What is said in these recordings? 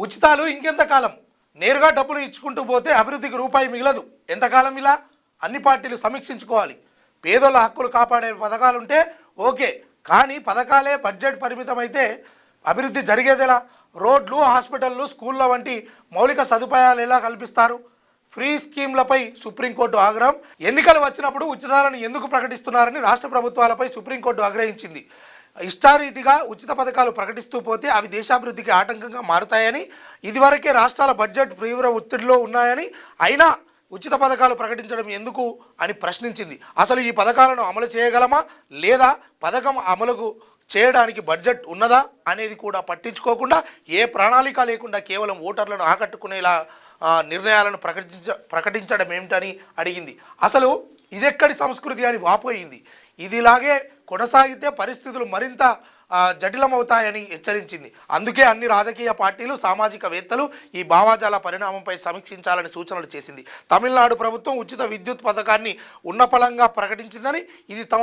ఉచితాలు ఇంకెంతకాలం? నేరుగా డబ్బులు ఇచ్చుకుంటూ పోతే అభివృద్ధికి రూపాయి మిగలదు. ఎంతకాలం ఇలా? అన్ని పార్టీలు సమీక్షించుకోవాలి. పేదోళ్ళ హక్కులు కాపాడే పథకాలుంటే ఓకే, కానీ పథకాలే బడ్జెట్ పరిమితమైతే అభివృద్ధి జరిగేదెలా? రోడ్లు, హాస్పిటళ్ళు, స్కూళ్ళ వంటి మౌలిక సదుపాయాలు ఎలా కల్పిస్తారు? ఫ్రీ స్కీమ్లపై సుప్రీంకోర్టు ఆగ్రహం. ఎన్నికలు వచ్చినప్పుడు ఉచితాలను ఎందుకు ప్రకటిస్తున్నారని రాష్ట్ర ప్రభుత్వాలపై సుప్రీంకోర్టు ఆగ్రహించింది. ఇష్టారీతిగా ఉచిత పథకాలు ప్రకటిస్తూ పోతే అవి దేశాభివృద్ధికి ఆటంకంగా మారుతాయని, ఇదివరకే రాష్ట్రాల బడ్జెట్ తీవ్ర ఒత్తిడిలో ఉన్నాయని, అయినా ఉచిత పథకాలు ప్రకటించడం ఎందుకు అని ప్రశ్నించింది. అసలు ఈ పథకాలను అమలు చేయగలమా లేదా పథకం అమలుకు చేయడానికి బడ్జెట్ ఉన్నదా అనేది కూడా పట్టించుకోకుండా, ఏ ప్రణాళిక లేకుండా కేవలం ఓటర్లను ఆకట్టుకునేలా నిర్ణయాలను ప్రకటించడం ఏమిటని అడిగింది. అసలు ఇదెక్కడి సంస్కృతి అని వాపోయింది. ఇదిలాగే కొనసాగితే పరిస్థితులు మరింత జటిలమవుతాయని హెచ్చరించింది. అందుకే అన్ని రాజకీయ పార్టీలు, సామాజికవేత్తలు ఈ భావాజాల పరిణామంపై సమీక్షించాలని సూచనలు చేసింది. తమిళనాడు ప్రభుత్వం ఉచిత విద్యుత్ పథకాన్ని ఉన్నపళంగా ప్రకటించిందని, ఇది తమ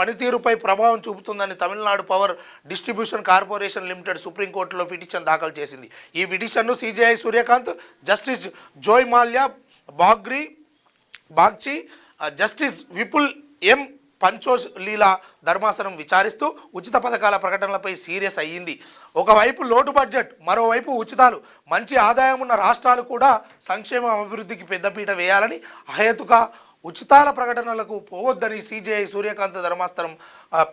పనితీరుపై ప్రభావం చూపుతుందని Tamil Nadu power distribution corporation limited సుప్రీంకోర్టులో పిటిషన్ దాఖలు చేసింది. ఈ పిటిషన్ను CJI Surya Kant, justice Joymalya Bagchi, justice Vipul M Pancholi లీలా ధర్మాసనం విచారిస్తూ ఉచిత పథకాల ప్రకటనలపై సీరియస్ అయ్యింది. ఒకవైపు లోటు బడ్జెట్, మరోవైపు ఉచితాలు. మంచి ఆదాయం ఉన్న రాష్ట్రాలు కూడా సంక్షేమ అభివృద్ధికి పెద్దపీట వేయాలని, అహేతుక ఉచితాల ప్రకటనలకు పోవద్దని సిజేఐ సూర్యకాంత్ ధర్మాసనం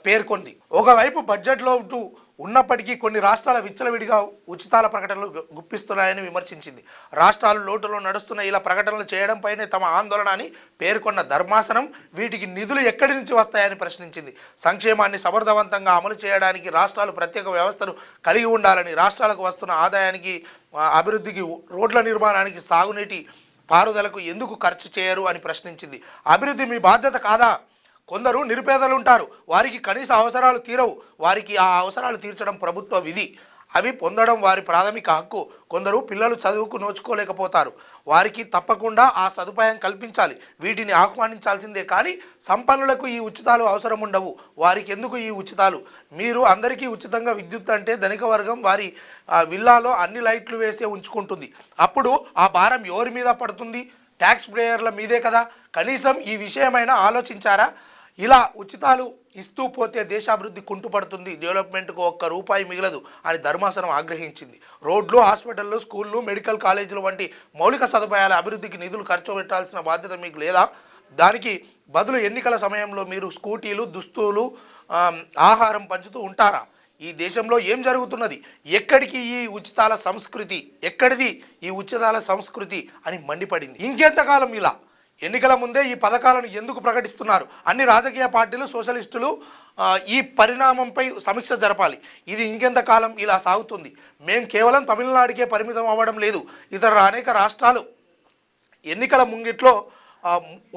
పేర్కొంది. ఒకవైపు బడ్జెట్ లోటు ఉన్నప్పటికీ కొన్ని రాష్ట్రాల విచ్చలవిడిగా ఉచితాల ప్రకటనలు గుప్పిస్తున్నాయని విమర్శించింది. రాష్ట్రాలు లోటులో నడుస్తున్న ఇలా ప్రకటనలు చేయడంపైనే తమ ఆందోళన అని పేర్కొన్న ధర్మాసనం, వీటికి నిధులు ఎక్కడి నుంచి వస్తాయని ప్రశ్నించింది. సంక్షేమాన్ని సమర్థవంతంగా అమలు చేయడానికి రాష్ట్రాలు ప్రత్యేక వ్యవస్థను కలిగి ఉండాలని, రాష్ట్రాలకు వస్తున్న ఆదాయానికి, అభివృద్ధికి, రోడ్ల నిర్మాణానికి, సాగునీటి పారుదలకు ఎందుకు ఖర్చు చేయరు అని ప్రశ్నించింది. అభివృద్ధి మీ బాధ్యత కాదా? కొందరు నిరుపేదలు ఉంటారు, వారికి కనీస అవసరాలు తీరవు. వారికి ఆ అవసరాలు తీర్చడం ప్రభుత్వ విధి, అవి పొందడం వారి ప్రాథమిక హక్కు. కొందరు పిల్లలు చదువుకు నోచుకోలేకపోతారు, వారికి తప్పకుండా ఆ సదుపాయం కల్పించాలి. వీటిని ఆహ్వానించాల్సిందే కానీ సంపన్నులకు ఈ ఉచితాలు అవసరం ఉండవు. వారికి ఎందుకు ఈ ఉచితాలు? మీరు అందరికీ ఉచితంగా విద్యుత్ అంటే ధనిక వర్గం వారి విల్లాలో అన్ని లైట్లు వేసే ఉంచుకుంటుంది. అప్పుడు ఆ భారం ఎవరి మీద పడుతుంది? ట్యాక్స్ పేయర్ల మీదే కదా. కనీసం ఈ విషయమైనా ఆలోచించారా? ఇలా ఉచితాలు ఇస్తూ పోతే దేశాభివృద్ధి కుంటుపడుతుంది, డెవలప్మెంట్కు ఒక్క రూపాయి మిగలదు అని ధర్మాసనం ఆగ్రహించింది. రోడ్లు, హాస్పిటళ్ళు, స్కూళ్ళు, మెడికల్ కాలేజీలు వంటి మౌలిక సదుపాయాల అభివృద్ధికి నిధులు ఖర్చు పెట్టాల్సిన బాధ్యత మీకు లేదా? దానికి బదులు ఎన్నికల సమయంలో మీరు స్కూటీలు, దుస్తులు, ఆహారం పంచుతూ ఉంటారా? ఈ దేశంలో ఏం జరుగుతున్నది? ఎక్కడికి ఈ ఉచితాల సంస్కృతి? ఎక్కడిది ఈ ఉచితాల సంస్కృతి అని మండిపడింది. ఇంకెంతకాలం ఇలా? ఎన్నికల ముందే ఈ పథకాలను ఎందుకు ప్రకటిస్తున్నారు? అన్ని రాజకీయ పార్టీలు, సోషలిస్టులు ఈ పరిణామంపై సమీక్ష జరపాలి. ఇది ఇంకెంతకాలం ఇలా సాగుతుంది? మేం కేవలం తమిళనాడుకే పరిమితం అవ్వడం లేదు, ఇతర అనేక రాష్ట్రాలు ఎన్నికల ముంగిట్లో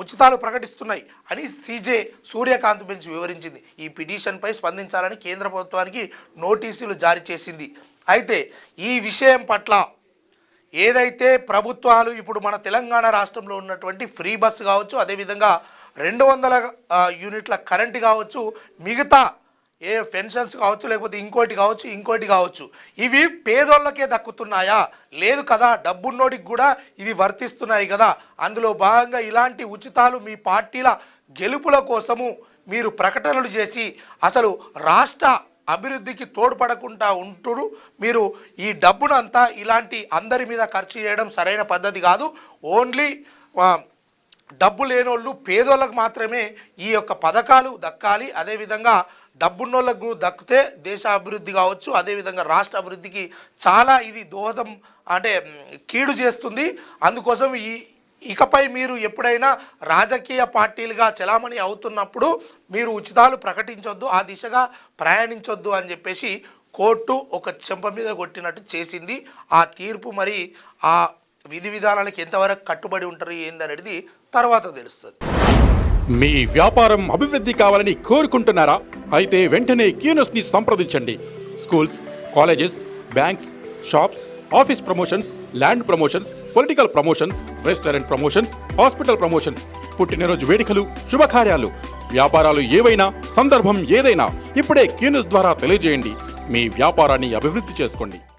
ఉచితాలు ప్రకటిస్తున్నాయి అని సిజే సూర్యకాంత్ బెంచ్ వివరించింది. ఈ పిటిషన్పై స్పందించాలని కేంద్ర ప్రభుత్వానికి నోటీసులు జారీ చేసింది. అయితే ఈ విషయం పట్ల ఏదైతే ప్రభుత్వాలు ఇప్పుడు మన తెలంగాణ రాష్ట్రంలో ఉన్నటువంటి ఫ్రీ బస్సు కావచ్చు, అదేవిధంగా 200 యూనిట్ల కరెంటు కావచ్చు, మిగతా ఏ పెన్షన్స్ కావచ్చు, లేకపోతే ఇంకోటి కావచ్చు, ఇవి పేదోళ్ళకే దక్కుతున్నాయా? లేదు కదా, డబ్బున్నోడికి కూడా ఇవి వర్తిస్తున్నాయి కదా. అందులో భాగంగా ఇలాంటి ఉచితాలు మీ పార్టీల గెలుపుల కోసము మీరు ప్రకటనలు చేసి అసలు రాష్ట్ర అభివృద్ధికి తోడ్పడకుండా ఉంటురు. మీరు ఈ డబ్బును అంతా ఇలాంటి అందరి మీద ఖర్చు చేయడం సరైన పద్ధతి కాదు. ఓన్లీ డబ్బు లేనోళ్ళు, పేదోళ్ళకు మాత్రమే ఈ యొక్క పథకాలు దక్కాలి. అదేవిధంగా డబ్బున్నోళ్ళకు దక్కితే దేశ అభివృద్ధి కావచ్చు, అదేవిధంగా రాష్ట్ర అభివృద్ధికి చాలా ఇది దోహదం అంటే కీడు చేస్తుంది. అందుకోసం ఇకపై మీరు ఎప్పుడైనా రాజకీయ పార్టీలుగా చలామణి అవుతున్నప్పుడు మీరు ఉచితాలు ప్రకటించొద్దు, ఆ దిశగా ప్రయాణించొద్దు అని చెప్పేసి కోర్టు ఒక చెంప మీద కొట్టినట్టు చేసింది. ఆ తీర్పు మరి ఆ విధి విధానాలకు ఎంతవరకు కట్టుబడి ఉంటారు ఏందనేది తర్వాత తెలుస్తుంది. మీ వ్యాపారం అభివృద్ధి కావాలని కోరుకుంటున్నారా? అయితే వెంటనే క్యూనస్ని సంప్రదించండి. Schools, colleges, banks, shops, office promotions, land promotions, political promotions, restaurant promotions, hospital promotions, పుట్టినరోజు వేడుకలు, శుభకార్యాలు, వ్యాపారాలు ఏవైనా, సందర్భం ఏదైనా ఇప్పుడే క్యూనస్ ద్వారా తెలియజేయండి. మీ వ్యాపారాన్ని అభివృద్ధి చేసుకోండి.